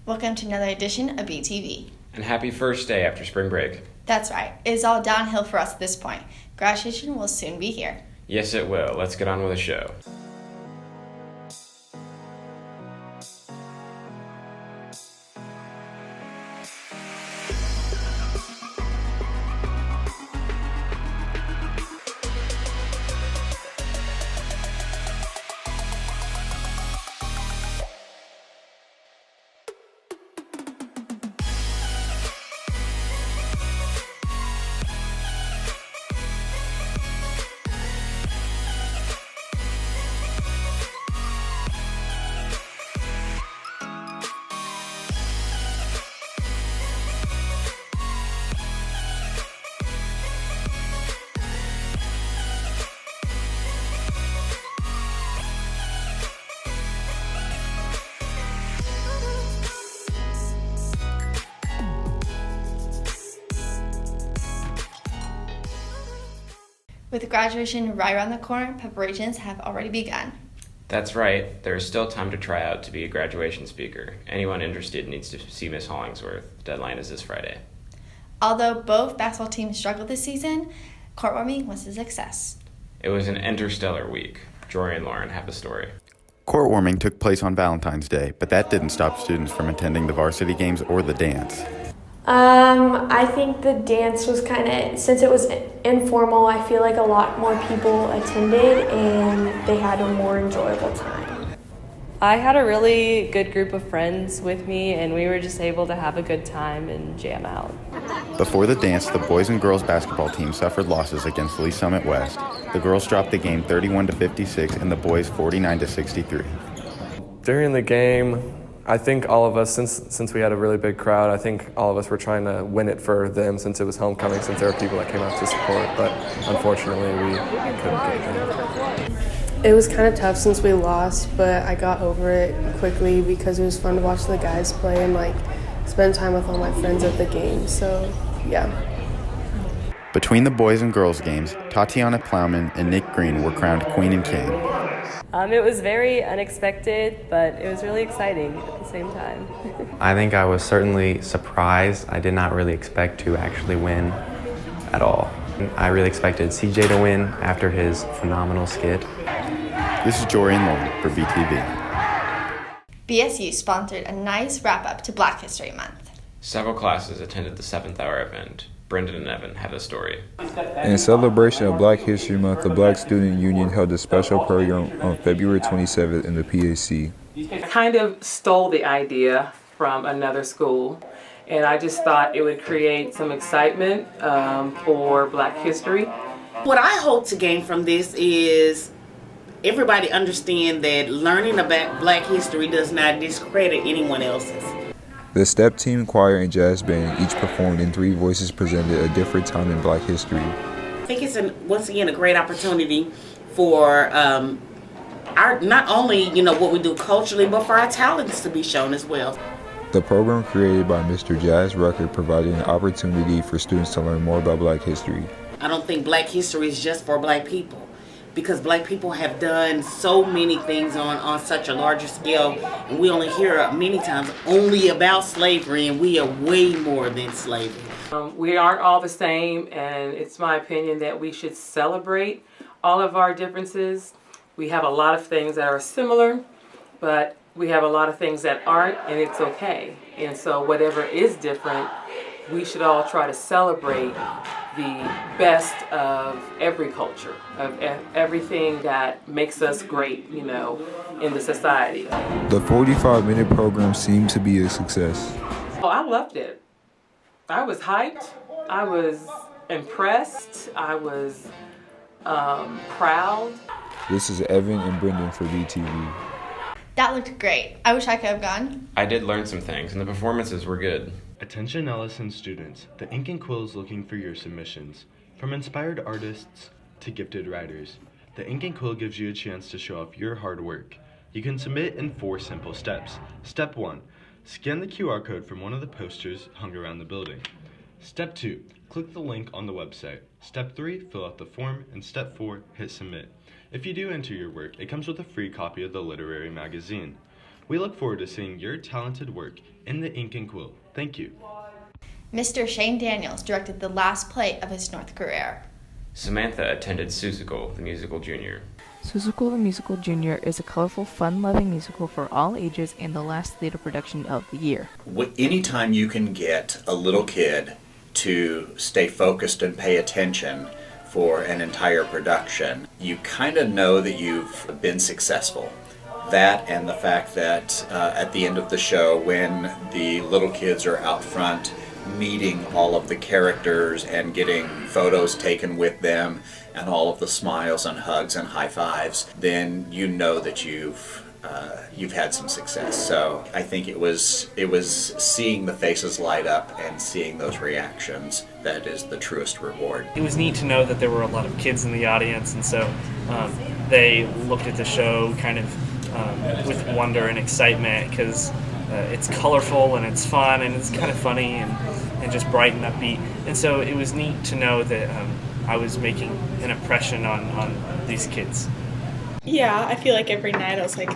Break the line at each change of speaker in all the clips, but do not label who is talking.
Welcome to another edition of BTV.
And happy first day after spring break.
That's right. It is all downhill for us at this point. Graduation will soon be here.
Yes, it will. Let's get on with the show.
With graduation right around the corner, preparations have already begun.
That's right. There is still time to try out to be a graduation speaker. Anyone interested needs to see Miss Hollingsworth. Deadline is this Friday.
Although both basketball teams struggled this season, courtwarming was a success.
It was an interstellar week. Jory and Lauren have the story.
Courtwarming took place on Valentine's Day, but that didn't stop students from attending the varsity games or the dance.
I think the dance was since it was informal, I feel like a lot more people attended and they had a more enjoyable time.
I had a really good group of friends with me and we were just able to have a good time and jam out.
Before the dance, the boys and girls basketball team suffered losses against Lee Summit West. The girls dropped the game 31-56 and the boys 49-63.
During the game, I think all of us, since we had a really big crowd, I think all of us were trying to win it for them since it was homecoming, since there were people that came out to support, but unfortunately we couldn't get it.
It was kind of tough since we lost, but I got over it quickly because it was fun to watch the guys play and spend time with all my friends at the game, so yeah.
Between the boys and girls games, Tatiana Plowman and Nick Green were crowned Queen and King.
It was very unexpected, but it was really exciting at the same time.
I think I was certainly surprised. I did not really expect to actually win at all. I really expected CJ to win after his phenomenal skit.
This is Jory and Lauren for BTV.
BSU sponsored a nice wrap-up to Black History Month.
Several classes attended the 7th hour event. Brendan and Evan have the story.
In celebration of Black History Month, the Black Student Union held a special program on February 27th in the PAC.
I kind of stole the idea from another school, and I just thought it would create some excitement for Black history.
What I hope to gain from this is everybody understand that learning about Black history does not discredit anyone else's.
The step team, choir, and jazz band each performed in 3 voices presented a different time in Black history.
I think it's once again a great opportunity for our not only what we do culturally, but for our talents to be shown as well.
The program created by Mr. Jazz Rucker provided an opportunity for students to learn more about Black history.
I don't think Black history is just for Black people, because Black people have done so many things on such a larger scale, and we only hear many times only about slavery, and we are way more than slavery.
We aren't all the same, and it's my opinion that we should celebrate all of our differences. We have a lot of things that are similar, but we have a lot of things that aren't, and it's okay. And so whatever is different, we should all try to celebrate the best of every culture, of everything that makes us great, in the society.
The 45-minute program seemed to be a success.
Oh, I loved it. I was hyped. I was impressed. I was proud.
This is Evan and Brendan for BTV.
That looked great. I wish I could have gone.
I did learn some things, and the performances were good.
Attention Ellison students, the Ink and Quill is looking for your submissions. From inspired artists to gifted writers, the Ink and Quill gives you a chance to show off your hard work. You can submit in 4 simple steps. Step 1, scan the QR code from one of the posters hung around the building. Step 2, click the link on the website. Step 3, fill out the form, and Step 4, hit submit. If you do enter your work, it comes with a free copy of the literary magazine. We look forward to seeing your talented work in the ink and quill. Thank you.
Mr. Shane Daniels directed the last play of his North career.
Samantha attended Seussical, the musical junior.
Seussical the Musical Junior is a colorful, fun-loving musical for all ages and the last theater production of the year.
Anytime you can get a little kid to stay focused and pay attention for an entire production, you kind of know that you've been successful. That and the fact that at the end of the show, when the little kids are out front meeting all of the characters and getting photos taken with them and all of the smiles and hugs and high fives, then you know that you've had some success. So I think it was seeing the faces light up and seeing those reactions that is the truest reward.
It was neat to know that there were a lot of kids in the audience, and so they looked at the show kind of with wonder and excitement, because it's colorful and it's fun and it's kind of funny and just bright and upbeat. And so it was neat to know that I was making an impression on these kids.
Yeah, I feel like every night I was like,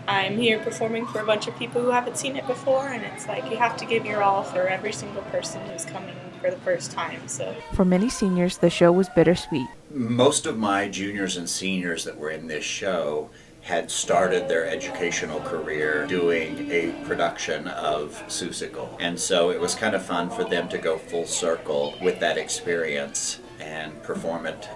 I'm here performing for a bunch of people who haven't seen it before, and it's like you have to give your all for every single person who's coming for the first time. So
for many seniors, the show was bittersweet.
Most of my juniors and seniors that were in this show had started their educational career doing a production of Seussical. And so it was kind of fun for them to go full circle with that experience and perform it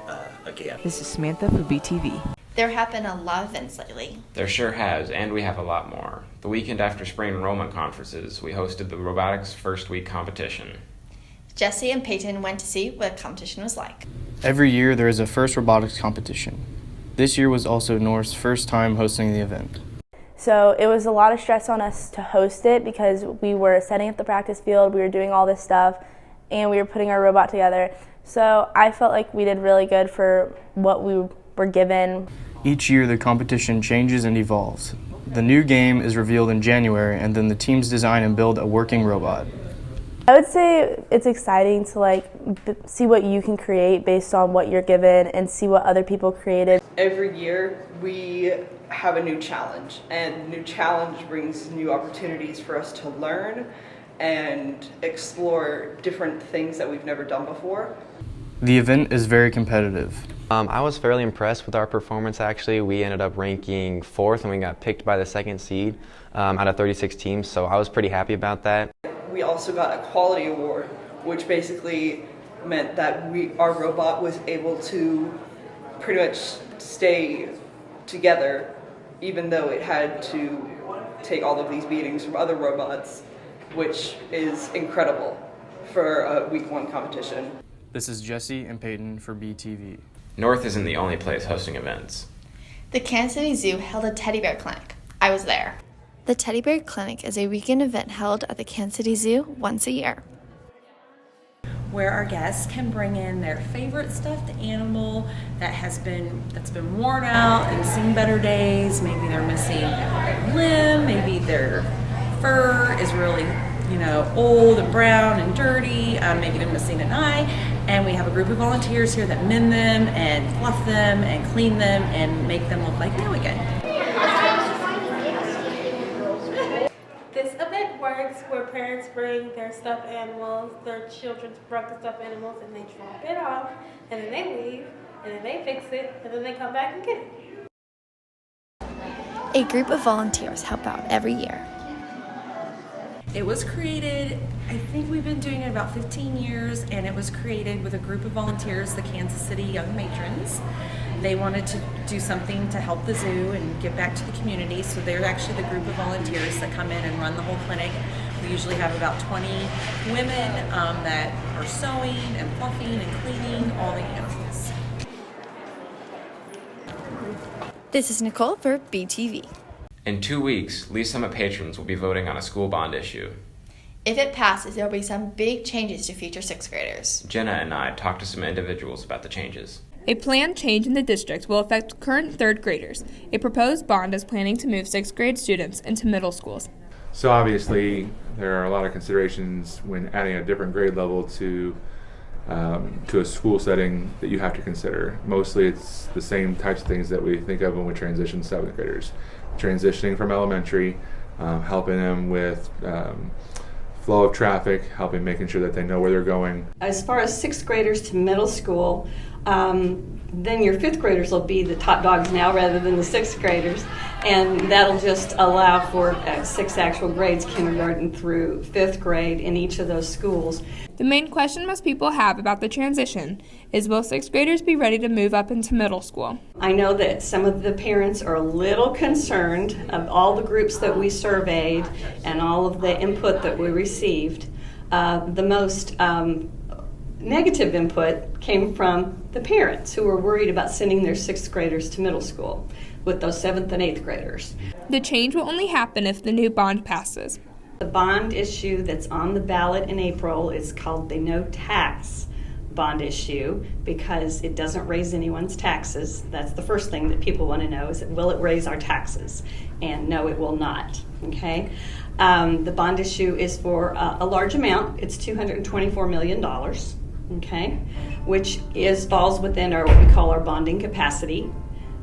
again.
This is Samantha for BTV.
There have been a lot of events lately.
There sure has, and we have a lot more. The weekend after spring enrollment conferences, we hosted the robotics first week competition.
Jesse and Peyton went to see what the competition was like.
Every year there is a first robotics competition. This year was also North's first time hosting the event.
So it was a lot of stress on us to host it because we were setting up the practice field, we were doing all this stuff, and we were putting our robot together. So I felt like we did really good for what we were given.
Each year the competition changes and evolves. The new game is revealed in January, and then the teams design and build a working robot.
I would say it's exciting to see what you can create based on what you're given and see what other people created.
Every year we have a new challenge, and new challenge brings new opportunities for us to learn and explore different things that we've never done before.
The event is very competitive.
I was fairly impressed with our performance actually. We ended up ranking 4th and we got picked by the 2nd seed out of 36 teams, so I was pretty happy about that.
We also got a quality award, which basically meant that our robot was able to pretty much stay together even though it had to take all of these beatings from other robots, which is incredible for a week 1 competition.
This is Jesse and Peyton for BTV.
North isn't the only place hosting events.
The Kansas City Zoo held a teddy bear clinic. I was there. The Teddy Bear Clinic is a weekend event held at the Kansas City Zoo once a year,
where our guests can bring in their favorite stuffed animal that's been worn out and seen better days. Maybe they're missing a limb, maybe their fur is really old and brown and dirty, maybe they're missing an eye, and we have a group of volunteers here that mend them and fluff them and clean them and make them look like new again.
This event works where parents bring their stuffed animals, their children's brought the stuffed animals, and they drop it off, and then they leave, and then they fix it, and then they come back and get it.
A group of volunteers help out every year.
It was created, I think we've been doing it about 15 years, and it was created with a group of volunteers, the Kansas City Young Matrons. They wanted to do something to help the zoo and give back to the community, so they're actually the group of volunteers that come in and run the whole clinic. We usually have about 20 women that are sewing and fluffing and cleaning all the animals.
This is Nicole for BTV.
In 2 weeks, Lee Summit patrons will be voting on a school bond issue.
If it passes, there will be some big changes to future 6th graders.
Jenna and I talked to some individuals about the changes.
A planned change in the district will affect current 3rd graders. A proposed bond is planning to move 6th grade students into middle schools.
So obviously, there are a lot of considerations when adding a different grade level to a school setting that you have to consider. Mostly it's the same types of things that we think of when we transition 7th graders. transitioning from elementary, helping them with flow of traffic, making sure that they know where they're going.
As far as sixth graders to middle school, then your fifth graders will be the top dogs now rather than the sixth graders, and that'll just allow for 6 actual grades, kindergarten through fifth grade in each of those schools.
The main question most people have about the transition is, will sixth graders be ready to move up into middle school?
I know that some of the parents are a little concerned of all the groups that we surveyed and all of the input that we received. The most negative input came from the parents who were worried about sending their sixth graders to middle school with those seventh and eighth graders.
The change will only happen if the new bond passes.
The bond issue that's on the ballot in April is called the no tax bond issue because it doesn't raise anyone's taxes. That's the first thing that people want to know is, will it raise our taxes? And no, it will not. Okay. The bond issue is for a large amount. It's $224 million. Okay, which falls within what we call our bonding capacity,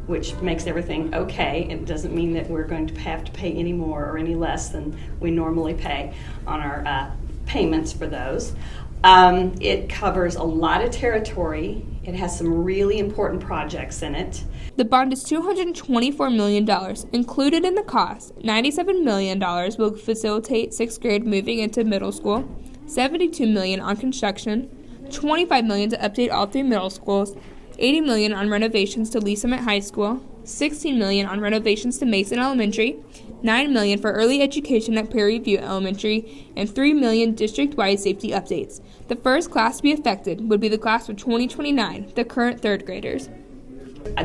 which makes everything okay. It doesn't mean that we're going to have to pay any more or any less than we normally pay on our payments for those. It covers a lot of territory. It has some really important projects in it.
The bond is $224 million. Included in the cost, $97 million will facilitate sixth grade moving into middle school, $72 million on construction, $25 million to update all 3 middle schools, $80 million on renovations to Lee Summit High School, $16 million on renovations to Mason Elementary, $9 million for early education at Prairie View Elementary, and $3 million district-wide safety updates. The first class to be affected would be the class of 2029, the current third graders.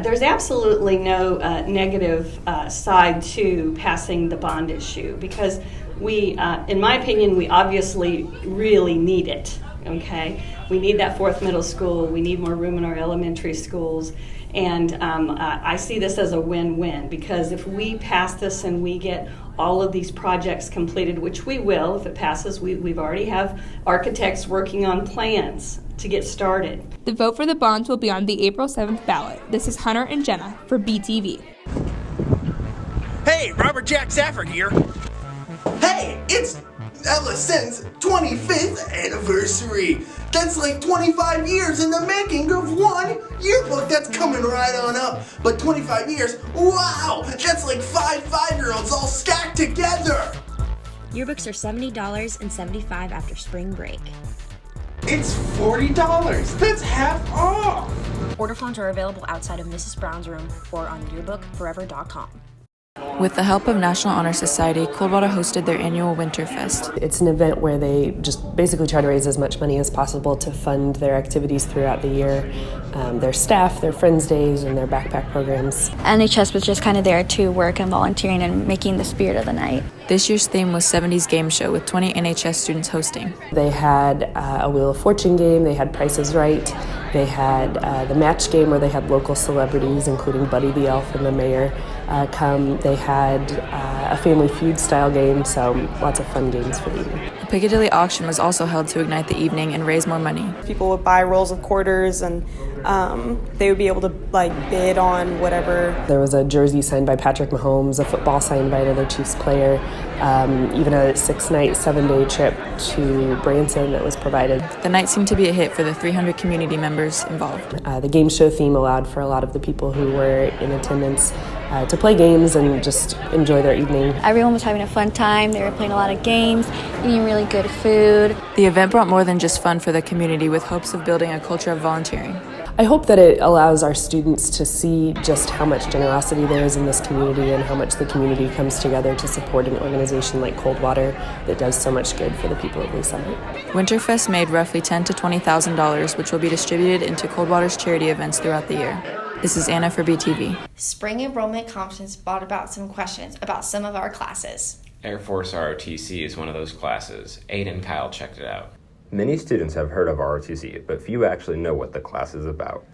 There's absolutely no negative side to passing the bond issue because we, in my opinion, we obviously really need it. Okay, we need that 4th middle school. We need more room in our elementary schools. And I see this as a win-win because if we pass this and we get all of these projects completed, which we will if it passes, we've already have architects working on plans to get started.
The vote for the bonds will be on the April 7th ballot. This is Hunter and Jenna for BTV.
Hey, Robert Jack Safford here. Hey, it's LSN's 25th anniversary. That's like 25 years in the making of one yearbook. That's coming right on up. But 25 years, wow, that's like 5 5-year-olds all stacked together.
Yearbooks are $70.75 after spring break.
It's $40. That's half off.
Order forms are available outside of Mrs. Brown's room or on yearbookforever.com.
With the help of National Honor Society, Coldwater hosted their annual Winterfest.
It's an event where they just basically try to raise as much money as possible to fund their activities throughout the year, their staff, their Friends Days, and their backpack programs.
NHS was just kind of there to work and volunteering and making the spirit of the night.
This year's theme was 70s Game Show with 20 NHS students hosting.
They had a Wheel of Fortune game, they had Price is Right, they had the match game where they had local celebrities, including Buddy the Elf and the mayor, come. They had a Family Feud style game, so lots of fun games for the evening.
A Piccadilly auction was also held to ignite the evening and raise more money.
People would buy rolls of quarters and they would be able to bid on whatever.
There was a jersey signed by Patrick Mahomes, a football signed by another Chiefs player, even a 6-night, 7-day trip to Branson that was provided.
The night seemed to be a hit for the 300 community members involved.
The game show theme allowed for a lot of the people who were in attendance to play games and just enjoy their evening.
Everyone was having a fun time. They were playing a lot of games, eating really good food.
The event brought more than just fun for the community with hopes of building a culture of volunteering.
I hope that it allows our students to see just how much generosity there is in this community and how much the community comes together to support an organization like Coldwater that does so much good for the people of Lee Summit.
Winterfest made roughly $10,000 to $20,000, which will be distributed into Coldwater's charity events throughout the year. This is Anna for BTV.
Spring enrollment conference brought about some questions about some of our classes.
Air Force ROTC is one of those classes. Aiden and Kyle checked it out.
Many students have heard of ROTC, but few actually know what the class is about.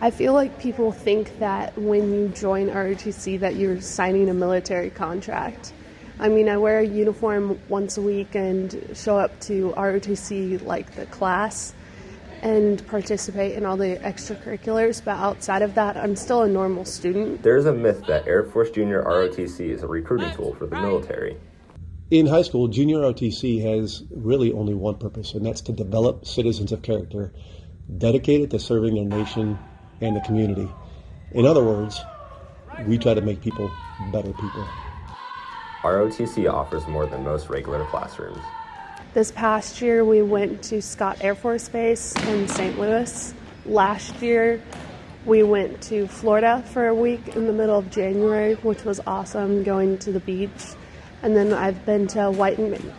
I feel like people think that when you join ROTC that you're signing a military contract. I mean, I wear a uniform once a week and show up to ROTC like the class, and participate in all the extracurriculars, but outside of that, I'm still a normal student.
There's a myth that Air Force Junior ROTC is a recruiting tool for the military.
In high school, Junior ROTC has really only one purpose, and that's to develop citizens of character, dedicated to serving their nation and the community. In other words, we try to make people better people.
ROTC offers more than most regular classrooms.
This past year, we went to Scott Air Force Base in St. Louis. Last year, we went to Florida for a week in the middle of January, which was awesome, going to the beach. And then I've been to Whiteman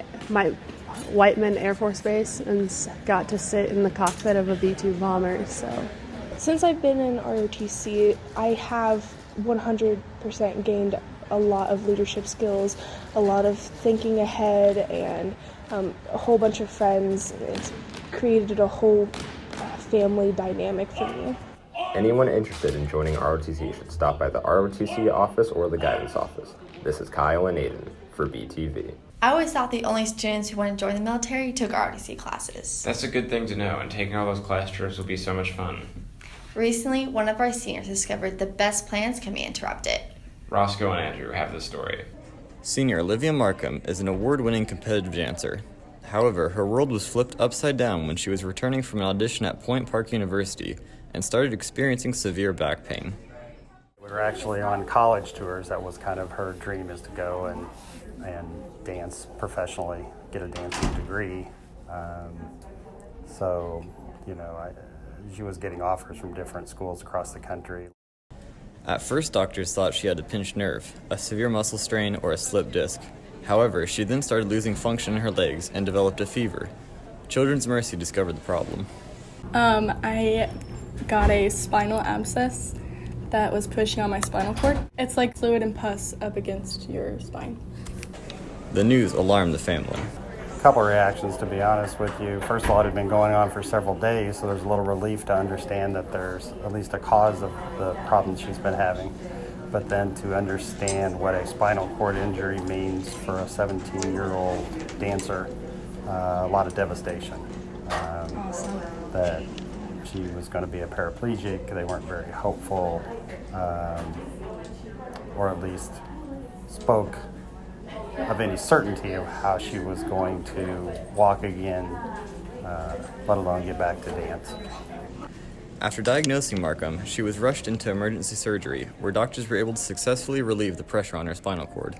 Air Force Base and got to sit in the cockpit of a B-2 bomber. So,
since I've been in ROTC, I have 100% gained a lot of leadership skills, a lot of thinking ahead, and a whole bunch of friends. It's created a whole family dynamic for me.
Anyone interested in joining ROTC should stop by the ROTC office or the guidance office. This is Kyle and Aiden for BTV.
I always thought the only students who want to join the military took ROTC classes.
That's a good thing to know, and taking all those class trips will be so much fun.
Recently, one of our seniors discovered the best plans can be interrupted.
Roscoe and Andrew have the story.
Senior Olivia Markham is an award-winning competitive dancer. However, her world was flipped upside down when she was returning from an audition at Point Park University and started experiencing severe back pain.
We were actually on college tours. That was kind of her dream, is to go and dance professionally, get a dancing degree. She was getting offers from different schools across the country.
At first, doctors thought she had a pinched nerve, a severe muscle strain, or a slipped disc. However, she then started losing function in her legs and developed a fever. Children's Mercy discovered the problem.
I got a spinal abscess that was pushing on my spinal cord. It's like fluid and pus up against your spine.
The news alarmed the family.
A couple of reactions, to be honest with you. First of all, it had been going on for several days, so there's a little relief to understand that there's at least a cause of the problems she's been having. But then to understand what a spinal cord injury means for a 17-year-old dancer, a lot of devastation.
Awesome.
That she was going to be a paraplegic. They weren't very hopeful, or at least spoke of any certainty of how she was going to walk again, let alone get back to dance.
After diagnosing Markham, she was rushed into emergency surgery, where doctors were able to successfully relieve the pressure on her spinal cord.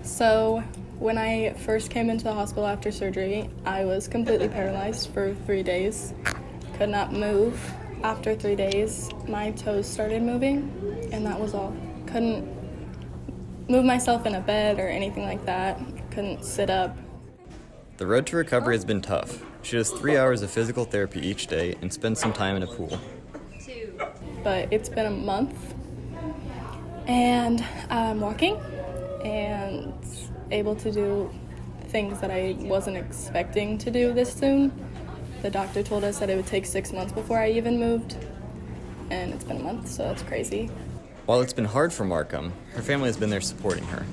So when I first came into the hospital after surgery, I was completely paralyzed for 3 days. Could not move. After 3 days, my toes started moving, and that was all. Couldn't move myself in a bed or anything like that. Couldn't sit up.
The road to recovery has been tough. She does 3 hours of physical therapy each day and spends some time in a pool.
But it's been a month, and I'm walking and able to do things that I wasn't expecting to do this soon. The doctor told us that it would take 6 months before I even moved, and it's been a month, so that's crazy.
While it's been hard for Markham, her family has been there supporting her.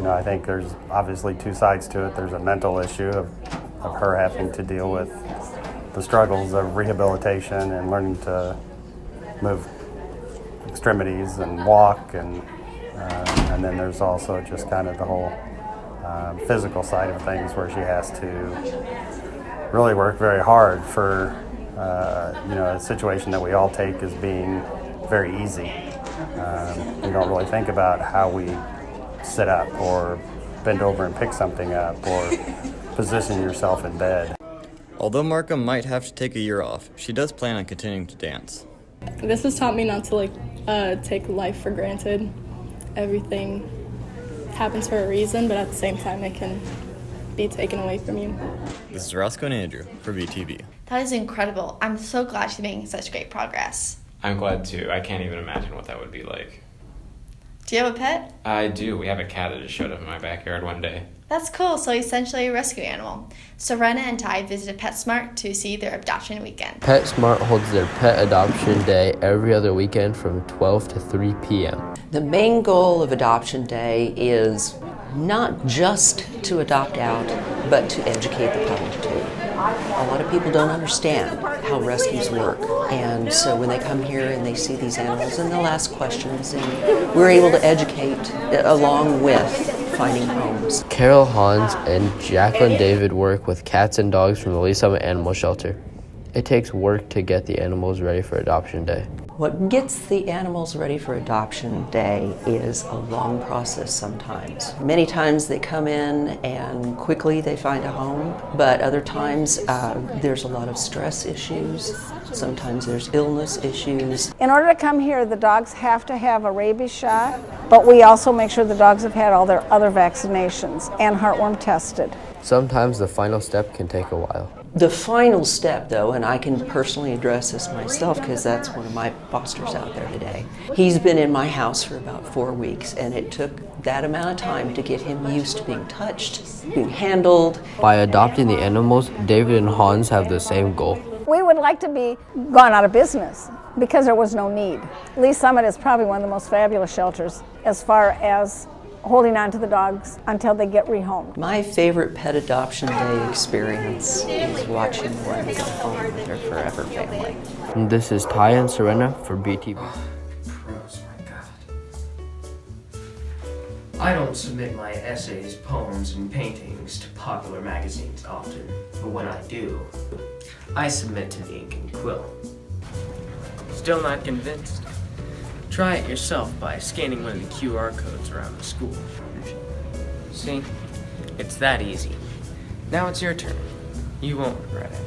I think there's obviously two sides to it. There's a mental issue of her having to deal with the struggles of rehabilitation and learning to move extremities and walk, and then there's also just kind of the whole physical side of things, where she has to really work very hard for a situation that we all take as being very easy. We don't really think about how we sit up or bend over and pick something up or position yourself in bed.
Although Markham might have to take a year off, she does plan on continuing to dance.
This has taught me not to take life for granted. Everything happens for a reason, but at the same time it can be taken away from you.
This is Roscoe and Andrew for BTV.
That is incredible. I'm so glad she's making such great progress.
I'm glad too. I can't even imagine what that would be like.
Do you have a pet?
I do. We have a cat that just showed up in my backyard one day.
That's cool. So essentially a rescue animal. So Rena and Ty visited PetSmart to see their adoption weekend.
PetSmart holds their pet adoption day every other weekend from 12 to 3 p.m.
The main goal of Adoption Day is not just to adopt out, but to educate the public too. A lot of people don't understand how rescues work, and so when they come here and they see these animals, and they'll ask questions, and we're able to educate along with finding homes.
Carol Hans and Jacqueline David work with cats and dogs from the Lee Summit Animal Shelter. It takes work to get the animals ready for adoption day.
What gets the animals ready for adoption day is a long process sometimes. Many times they come in and quickly they find a home, but other times there's a lot of stress issues. Sometimes there's illness issues.
In order to come here, the dogs have to have a rabies shot, but we also make sure the dogs have had all their other vaccinations and heartworm tested.
Sometimes the final step can take a while.
The final step, though, and I can personally address this myself because that's one of my fosters out there today. He's been in my house for about 4 weeks, and it took that amount of time to get him used to being touched, being handled.
By adopting the animals, David and Hans have the same goal.
We would like to be gone out of business because there was no need. Lee Summit is probably one of the most fabulous shelters as far as holding on to the dogs until they get rehomed.
My favorite pet adoption day experience is watching one go home with their forever family.
And this is Ty and Serena for BTV.
Prose, my God. I don't submit my essays, poems, and paintings to popular magazines often, but when I do, I submit to the Ink and Quill. Still not convinced? Try it yourself by scanning one of the QR codes around the school. See? It's that easy. Now it's your turn. You won't regret it.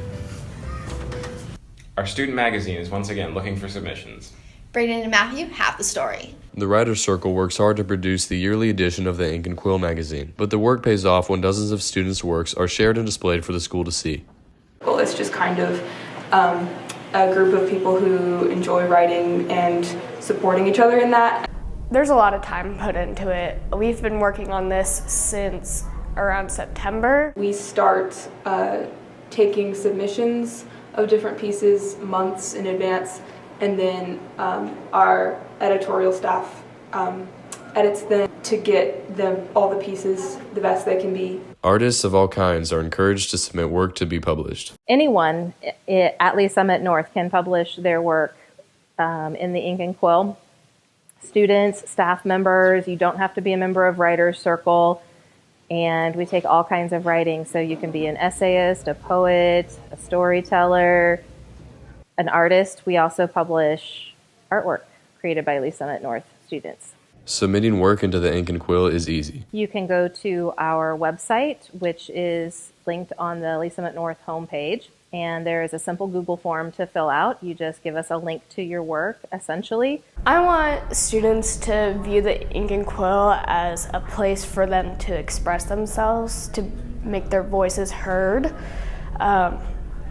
Our student magazine is once again looking for submissions.
Brayden and Matthew have the story.
The Writers' Circle works hard to produce the yearly edition of the Ink and Quill magazine, but the work pays off when dozens of students' works are shared and displayed for the school to see.
Well, it's just kind of a group of people who enjoy writing and supporting each other in that.
There's a lot of time put into it. We've been working on this since around September.
We start taking submissions of different pieces months in advance, and then our editorial staff edits them to get them all the pieces the best they can be.
Artists of all kinds are encouraged to submit work to be published.
Anyone at Lee Summit North can publish their work in the Ink and Quill. Students, staff members, you don't have to be a member of Writers' Circle, and we take all kinds of writing, so you can be an essayist, a poet, a storyteller, an artist. We also publish artwork created by Lee Summit North students.
Submitting work into the Ink and Quill is easy.
You can go to our website, which is linked on the Lee Summit North homepage, and there is a simple Google form to fill out. You just give us a link to your work, essentially.
I want students to view the Ink and Quill as a place for them to express themselves, to make their voices heard,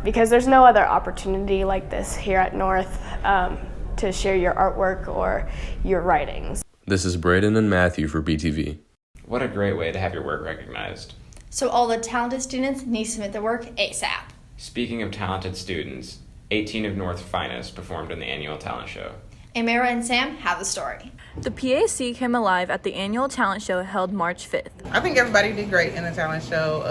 because there's no other opportunity like this here at North to share your artwork or your writings.
This is Brayden and Matthew for BTV.
What a great way to have your work recognized.
So all the talented students need to submit their work ASAP.
Speaking of talented students, 18 of North's finest performed in the annual talent show.
Amira and Sam have the story.
The PAC came alive at the annual talent show held March 5th.
I think everybody did great in the talent show.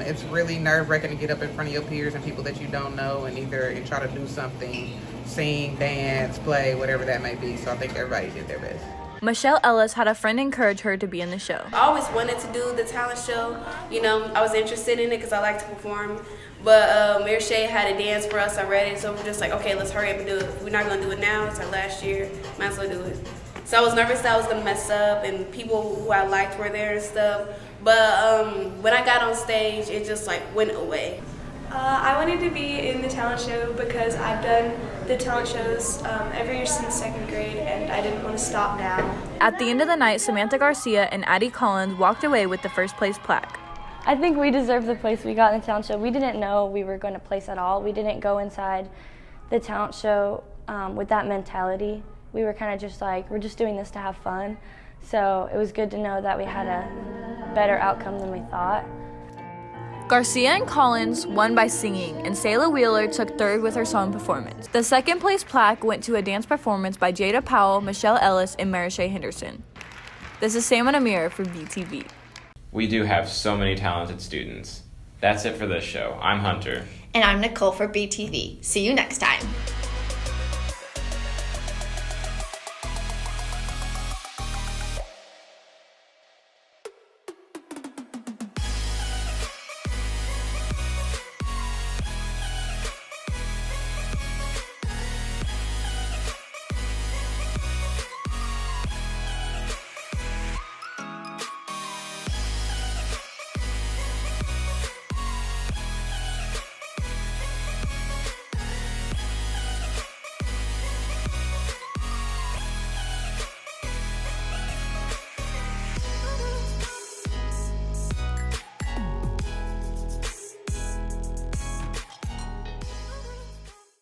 It's really nerve-wracking to get up in front of your peers and people that you don't know and either you try to do something, sing, dance, play, whatever that may be. So I think everybody did their best.
Michelle Ellis had a friend encourage her to be in the show.
I always wanted to do the talent show. You know, I was interested in it because I like to perform. But Mary Shay had a dance for us already, so we're just like, okay, let's hurry up and do it. If we're not going to do it now, it's our last year, might as well do it. So I was nervous that I was going to mess up, and people who I liked were there and stuff. But when I got on stage, it just like went away.
I wanted to be in the talent show because I've done the talent shows every year since 2nd grade, and I didn't want to stop now.
At the end of the night, Samantha Garcia and Addie Collins walked away with the first place plaque.
I think we deserve the place we got in the talent show. We didn't know we were going to place at all. We didn't go inside the talent show with that mentality. We were kind of just like, we're just doing this to have fun. So it was good to know that we had a better outcome than we thought.
Garcia and Collins won by singing, and Sayla Wheeler took third with her song performance. The second place plaque went to a dance performance by Jada Powell, Michelle Ellis, and Marisha Henderson. This is Sam and Amir for BTV.
We do have so many talented students. That's it for this show. I'm Hunter.
And I'm Nicole for BTV. See you next time.